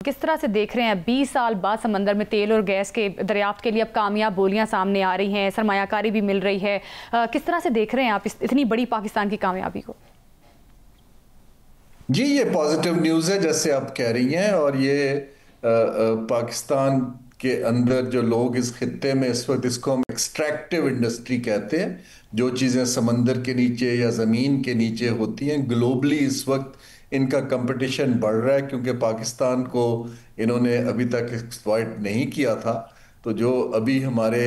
किस तरह से देख रहे हैं 20 साल बाद समंदर में तेल और गैस के दरियाफ्त के लिए अब कामयाब बोलियां सामने आ रही हैं, सरमायाकारी भी मिल रही है, किस तरह से देख रहे हैं आप इतनी बड़ी पाकिस्तान की कामयाबी को? जी, ये पॉजिटिव न्यूज़ है जैसे आप कह रही हैं। और ये पाकिस्तान के अंदर जो लोग इस खित्ते में इस वक्त, इसको हम एक्सट्रैक्टिव इंडस्ट्री कहते हैं, जो चीज़ें समंदर के नीचे या ज़मीन के नीचे होती हैं, ग्लोबली इस वक्त इनका कंपटीशन बढ़ रहा है क्योंकि पाकिस्तान को इन्होंने अभी तक एक्सप्लॉइट नहीं किया था। तो जो अभी हमारे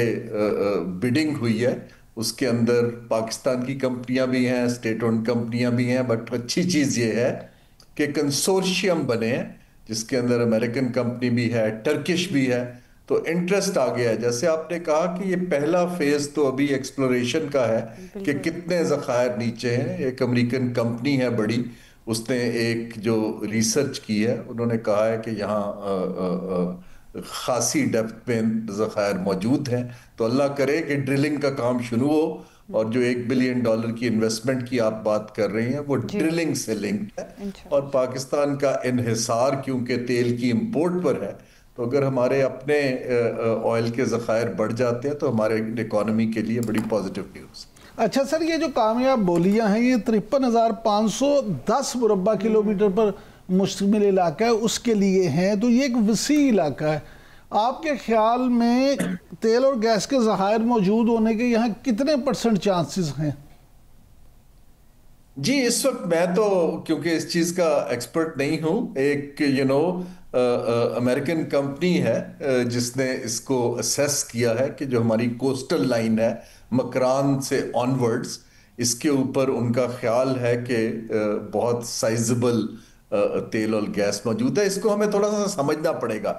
बिडिंग हुई है उसके अंदर पाकिस्तान की कंपनियां भी हैं, स्टेट ओन्ड कंपनियां भी हैं, बट अच्छी चीज़ ये है कि कंसोर्शियम बने हैं जिसके अंदर अमेरिकन कंपनी भी है, टर्किश भी है। तो इंटरेस्ट आ गया है। जैसे आपने कहा कि ये पहला फेज तो अभी एक्सप्लोरेशन का है कि कितने ज़खायर नीचे हैं। एक अमेरिकन कंपनी है बड़ी, उसने एक जो रिसर्च की है, उन्होंने कहा है कि यहाँ खासी डेप्थ में ज़खायर मौजूद हैं। तो अल्लाह करे कि ड्रिलिंग का काम शुरू हो और जो $1 बिलियन की इन्वेस्टमेंट की आप बात कर रही हैं वो ड्रिलिंग से लिंक्ड है। और पाकिस्तान का इन्हिसार क्योंकि तेल की इंपोर्ट पर है, तो अगर हमारे अपने ऑयल के ज़खायर बढ़ जाते हैं तो हमारे इकोनॉमी के लिए बड़ी पॉजिटिव न्यूज़। अच्छा सर, ये जो कामयाब बोलियां हैं ये 53,510 मुरब्बा किलोमीटर पर मुश्तमिल इलाका है, उसके लिए हैं, तो ये एक वसी इलाका है। आपके ख्याल में तेल और गैस के ज़खायर मौजूद होने के यहाँ कितने % चांसेस हैं? जी, इस वक्त मैं तो क्योंकि इस चीज़ का एक्सपर्ट नहीं हूँ, एक अमेरिकन कंपनी है जिसने इसको असेस किया है कि जो हमारी कोस्टल लाइन है मकरान से ऑनवर्ड्स, इसके ऊपर उनका ख्याल है कि बहुत साइजेबल तेल और गैस मौजूद है। इसको हमें थोड़ा सा समझना पड़ेगा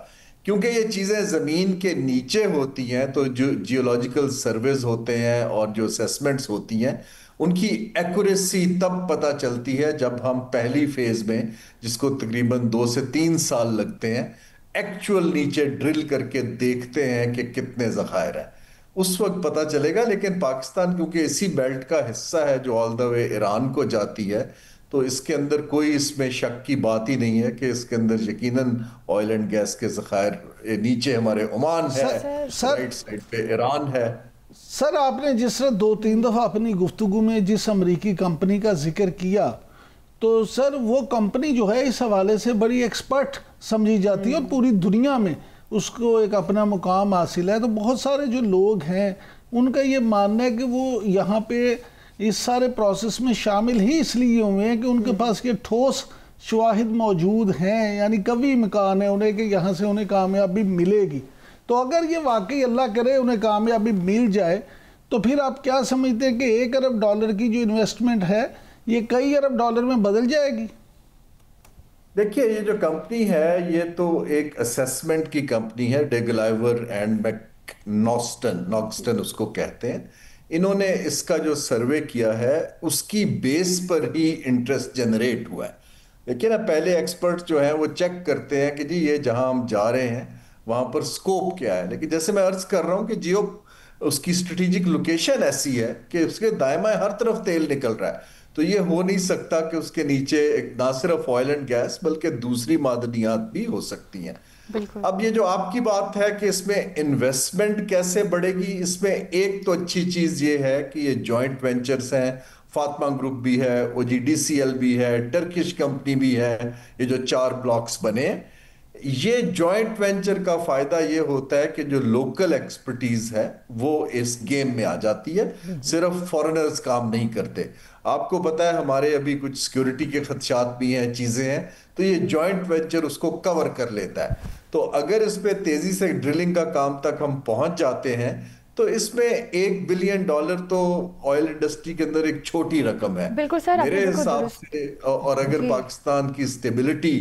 क्योंकि ये चीज़ें ज़मीन के नीचे होती हैं, तो जो जियोलॉजिकल सर्वेज होते हैं और जो असेसमेंट्स होती हैं उनकी एक्यूरेसी तब पता चलती है जब हम पहली फेज में, जिसको तकरीबन 2 से 3 साल लगते हैं, एक्चुअल नीचे ड्रिल करके देखते हैं कि कितने ज़खायर हैं, उस वक्त पता चलेगा। लेकिन पाकिस्तान क्योंकि इसी बेल्ट का हिस्सा है जो ऑल द वे ईरान को जाती है, तो इसके अंदर कोई इसमें शक की बात ही नहीं है कि इसके अंदर यकीनन ऑयल एंड गैस के ज़खायर नीचे हमारे ओमान है, राइट साइड पे ईरान है। सर, आपने जिस तरह 2-3 दफ़ा अपनी गुफ्तगू में जिस अमरीकी कंपनी का जिक्र किया, तो सर वो कंपनी जो है इस हवाले से बड़ी एक्सपर्ट समझी जाती है और पूरी दुनिया में उसको एक अपना मुकाम हासिल है। तो बहुत सारे जो लोग हैं उनका ये मानना है कि वो यहाँ पे इस सारे प्रोसेस में शामिल ही इसलिए हुए हैं कि उनके पास ये ठोस शवाहिद मौजूद हैं, यानी कभी इम्कान है उन्हें कि यहाँ से उन्हें कामयाबी मिलेगी। तो अगर ये वाकई अल्लाह करे उन्हें कामयाबी मिल जाए, तो फिर आप क्या समझते हैं कि $1 अरब की जो इन्वेस्टमेंट है ये कई $1 अरब में बदल जाएगी? देखिए, ये जो कंपनी है ये तो एक असेसमेंट की कंपनी है, डेगलाइवर एंड नॉक्स्टन उसको कहते हैं। इन्होंने इसका जो सर्वे किया है उसकी बेस पर ही इंटरेस्ट जनरेट हुआ है। लेकिन अब पहले एक्सपर्ट्स जो हैं वो चेक करते हैं कि जी ये जहां हम जा रहे हैं वहां पर स्कोप क्या है। लेकिन जैसे मैं अर्ज कर रहा हूं कि जियो उसकी स्ट्रेटेजिक लोकेशन ऐसी है कि उसके दाएं बाएं हर तरफ तेल निकल रहा है, तो ये हो नहीं सकता कि उसके नीचे ना सिर्फ ऑयल एंड गैस बल्कि दूसरी मादनियात भी हो सकती हैं। अब ये जो आपकी बात है कि इसमें इन्वेस्टमेंट कैसे बढ़ेगी, इसमें एक तो अच्छी चीज ये है कि ये जॉइंट वेंचर्स हैं, फातिमा ग्रुप भी है, OGDCL भी है, टर्किश कंपनी भी है, ये जो 4 ब्लॉक्स बने हैं। ये जॉइंट वेंचर का फायदा ये होता है कि जो लोकल एक्सपर्टीज है वो इस गेम में आ जाती है, सिर्फ फॉरेनर्स काम नहीं करते। आपको पता है हमारे अभी कुछ सिक्योरिटी के खदशात भी हैं, चीजें हैं, तो ये जॉइंट वेंचर उसको कवर कर लेता है। तो अगर इस पे तेजी से ड्रिलिंग का काम तक हम पहुंच जाते हैं तो इसमें $1 बिलियन तो ऑयल इंडस्ट्री के अंदर एक छोटी रकम है मेरे हिसाब से। और अगर पाकिस्तान की स्टेबिलिटी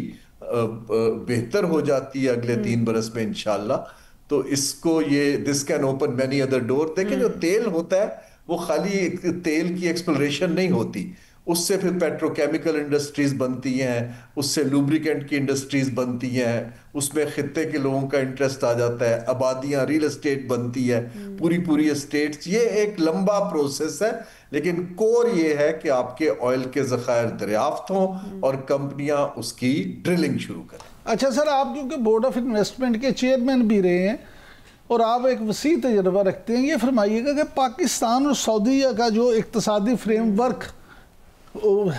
बेहतर हो जाती है अगले 3 बरस में इंशाल्लाह, तो इसको ये this can open many other door. देखिए, जो तेल होता है वो खाली तेल की एक्सप्लोरेशन नहीं होती, उससे फिर पेट्रोकेमिकल इंडस्ट्रीज बनती हैं, उससे लुब्रिकेंट की इंडस्ट्रीज बनती हैं, उसमें खित्ते के लोगों का इंटरेस्ट आ जाता है, आबादियां, रियल एस्टेट बनती है, पूरी एस्टेट्स। ये एक लंबा प्रोसेस है, लेकिन कोर ये है कि आपके ऑयल के ज़खायर दरियाफ्त हों और कंपनियां उसकी ड्रिलिंग शुरू करें। اچھا سر، آپ کیونکہ بورڈ آف انویسٹمنٹ کے چیئرمین بھی رہے ہیں اور آپ ایک وسیع تجربہ رکھتے ہیں، یہ فرمائیے گا کہ پاکستان اور سعودیہ کا جو اقتصادی فریم ورک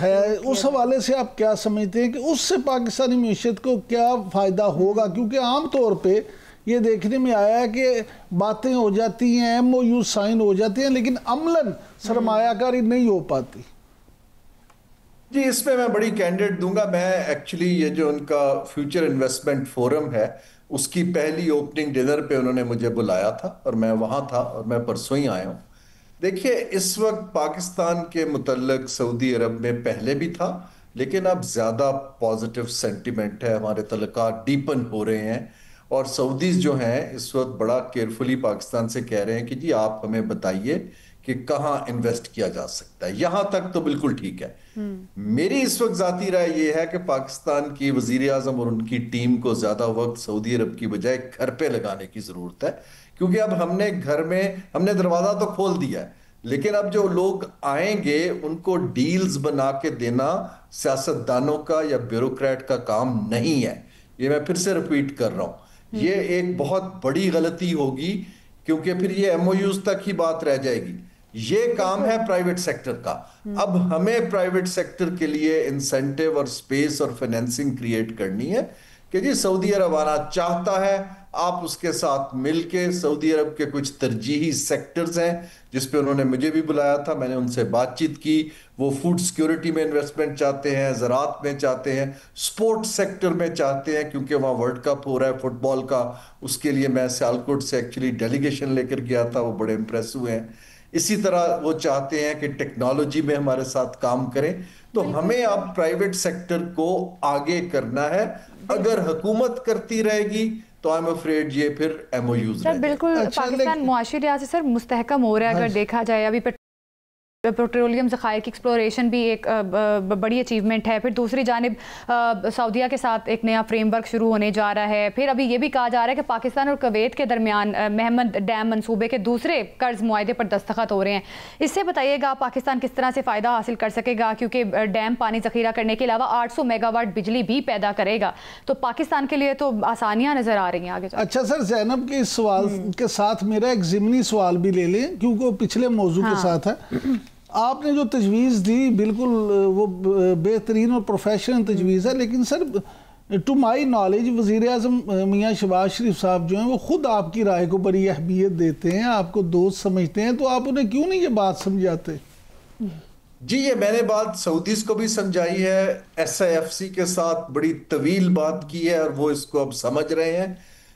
ہے اس حوالے سے آپ کیا سمجھتے ہیں کہ اس سے پاکستانی معیشت کو کیا فائدہ ہوگا؟ کیونکہ عام طور پہ یہ دیکھنے میں آیا ہے کہ باتیں ہو جاتی ہیں، ایم او یو سائن ہو جاتے ہیں، لیکن عملاً سرمایہ کاری نہیں ہو پاتی۔ جی، اس میں بڑی کینڈیڈ دوں گا۔ میں ایکچولی یہ جو ان کا فیوچر انویسٹمنٹ فورم ہے اس کی پہلی اوپننگ ڈنر پہ انہوں نے مجھے بلایا تھا اور میں وہاں تھا اور میں پرسوں ہی آیا ہوں۔ دیکھیے، اس وقت پاکستان کے متعلق سعودی عرب میں پہلے بھی تھا، لیکن اب زیادہ پازیٹیو سینٹیمنٹ ہے، ہمارے تعلقات ڈیپن ہو رہے ہیں، اور سعودیز جو ہیں اس وقت بڑا کیئرفلی پاکستان سے کہہ رہے ہیں کہ جی آپ ہمیں بتائیے کہ کہاں انویسٹ کیا جا سکتا ہے۔ یہاں تک تو بالکل ٹھیک ہے۔ میری اس وقت ذاتی رائے یہ ہے کہ پاکستان کی وزیر اعظم اور ان کی ٹیم کو زیادہ وقت سعودی عرب کی بجائے گھر پہ لگانے کی ضرورت ہے، کیونکہ اب ہم نے گھر میں دروازہ تو کھول دیا ہے، لیکن اب جو لوگ آئیں گے ان کو ڈیلز بنا کے دینا سیاستدانوں کا یا بیوروکریٹ کا کام نہیں ہے۔ یہ میں پھر سے ریپیٹ کر رہا ہوں، یہ ایک بہت بڑی غلطی ہوگی، کیونکہ پھر یہ ایم او یوز تک ہی بات رہ جائے گی۔ یہ کام ہے پرائیویٹ سیکٹر کا۔ اب ہمیں پرائیویٹ سیکٹر کے لیے انسینٹیو اور سپیس اور فائنینسنگ کریٹ کرنی ہے کہ جی سعودی عرب آنا چاہتا ہے، آپ اس کے ساتھ مل کے سعودی عرب کے کچھ ترجیحی سیکٹرز ہیں جس پہ انہوں نے مجھے بھی بلایا تھا، میں نے ان سے بات چیت کی۔ وہ فوڈ سیکیورٹی میں انویسٹمنٹ چاہتے ہیں، زراعت میں چاہتے ہیں، سپورٹ سیکٹر میں چاہتے ہیں، کیونکہ وہاں ورلڈ کپ ہو رہا ہے فٹ بال کا، اس کے لیے میں سیالکوٹ سے ایکچولی ڈیلیگیشن لے کر گیا تھا، وہ بڑے امپریس ہوئے ہیں۔ اسی طرح وہ چاہتے ہیں کہ ٹیکنالوجی میں ہمارے ساتھ کام کریں۔ تو ہمیں اب پرائیویٹ سیکٹر کو آگے کرنا ہے۔ اگر حکومت کرتی رہے گی تو I'm afraid یہ پھر ایم او یوز رہے گا۔ بالکل پاکستان معاشی لحاظ سے سر مستحکم ہو رہا ہے، اگر دیکھا جائے ابھی پیٹرولیم ذخائر کی ایکسپلوریشن بھی ایک بڑی اچیومنٹ ہے۔ پھر دوسری جانب سعودیہ کے ساتھ ایک نیا فریم ورک شروع ہونے جا رہا ہے۔ پھر ابھی یہ بھی کہا جا رہا ہے کہ پاکستان اور کویت کے درمیان محمد ڈیم منصوبے کے دوسرے قرض معاہدے پر دستخط ہو رہے ہیں۔ اس سے بتائیے گا پاکستان کس طرح سے فائدہ حاصل کر سکے گا، کیونکہ ڈیم پانی ذخیرہ کرنے کے علاوہ 800 میگا واٹ بجلی بھی پیدا کرے گا، تو پاکستان کے لیے تو آسانیاں نظر آ رہی ہیں آگے۔ اچھا سر، زینب کے اس سوال کے ساتھ میرا ایک ضمنی سوال بھی لے لیں، کیونکہ وہ پچھلے موضوع کے ساتھ ہے۔ آپ نے جو تجویز دی بالکل وہ بہترین اور پروفیشنل تجویز ہے، لیکن سر ٹو مائی نالج وزیر اعظم میاں شہباز شریف صاحب جو ہیں وہ خود آپ کی رائے کو بڑی اہمیت دیتے ہیں، آپ کو دوست سمجھتے ہیں، تو آپ انہیں کیوں نہیں یہ بات سمجھاتے؟ جی، یہ میں نے بات سعودیز کو بھی سمجھائی ہے، ایس آئی ایف سی کے ساتھ بڑی طویل بات کی ہے اور وہ اس کو اب سمجھ رہے ہیں۔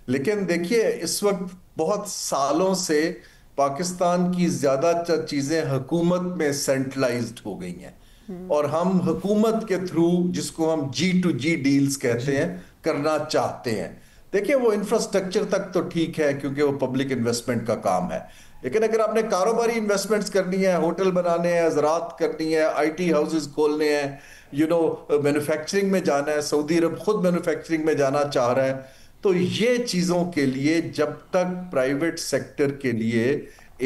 لیکن دیکھیے، اس وقت بہت سالوں سے پاکستان کی زیادہ چیزیں حکومت میں سینٹرلائزڈ ہو گئی ہیں، اور ہم حکومت کے تھرو، جس کو ہم جی ٹو جی ڈیلز کہتے ہیں، کرنا چاہتے ہیں۔ دیکھیں، وہ انفراسٹرکچر تک تو ٹھیک ہے کیونکہ وہ پبلک انویسٹمنٹ کا کام ہے، لیکن اگر آپ نے کاروباری انویسٹمنٹس کرنی ہے، ہوٹل بنانے ہیں، زراعت کرنی ہے، آئی ٹی ہاؤسز کھولنے ہیں، مینوفیکچرنگ میں جانا ہے، سعودی عرب خود مینوفیکچرنگ میں جانا چاہ رہا ہے، تو یہ چیزوں کے لیے جب تک پرائیویٹ سیکٹر کے لیے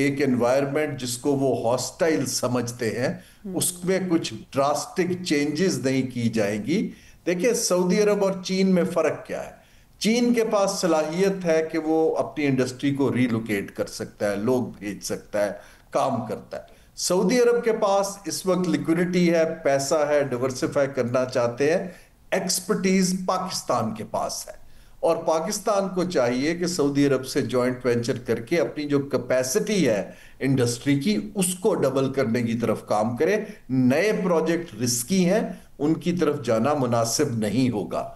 ایک انوائرمنٹ جس کو وہ ہاسٹائل سمجھتے ہیں اس میں کچھ ڈراسٹک چینجز نہیں کی جائیں گی۔ دیکھیں، سعودی عرب اور چین میں فرق کیا ہے؟ چین کے پاس صلاحیت ہے کہ وہ اپنی انڈسٹری کو ریلوکیٹ کر سکتا ہے، لوگ بھیج سکتا ہے، کام کرتا ہے۔ سعودی عرب کے پاس اس وقت لیکوڈیٹی ہے، پیسہ ہے، ڈیورسیفائی کرنا چاہتے ہیں، ایکسپرٹیز پاکستان کے پاس ہے، اور پاکستان کو چاہیے کہ سعودی عرب سے جوائنٹ وینچر کر کے اپنی جو کیپیسٹی ہے انڈسٹری کی اس کو ڈبل کرنے کی طرف کام کرے۔ نئے پروجیکٹ رسکی ہیں، ان کی طرف جانا مناسب نہیں ہوگا۔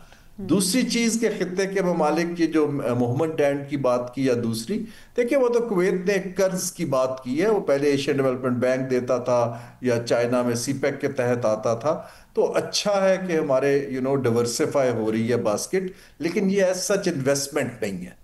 دوسری چیز کے خطے کے ممالک کی جو محمد ڈینڈ کی بات کی یا دوسری، دیکھیں وہ تو کویت نے قرض کی بات کی ہے، وہ پہلے ایشین ڈیولپمنٹ بینک دیتا تھا یا چائنا میں سی پیک کے تحت آتا تھا، تو اچھا ہے کہ ہمارے ڈیورسیفائی ہو رہی ہے باسکٹ، لیکن یہ ایز سچ انویسٹمنٹ نہیں ہے۔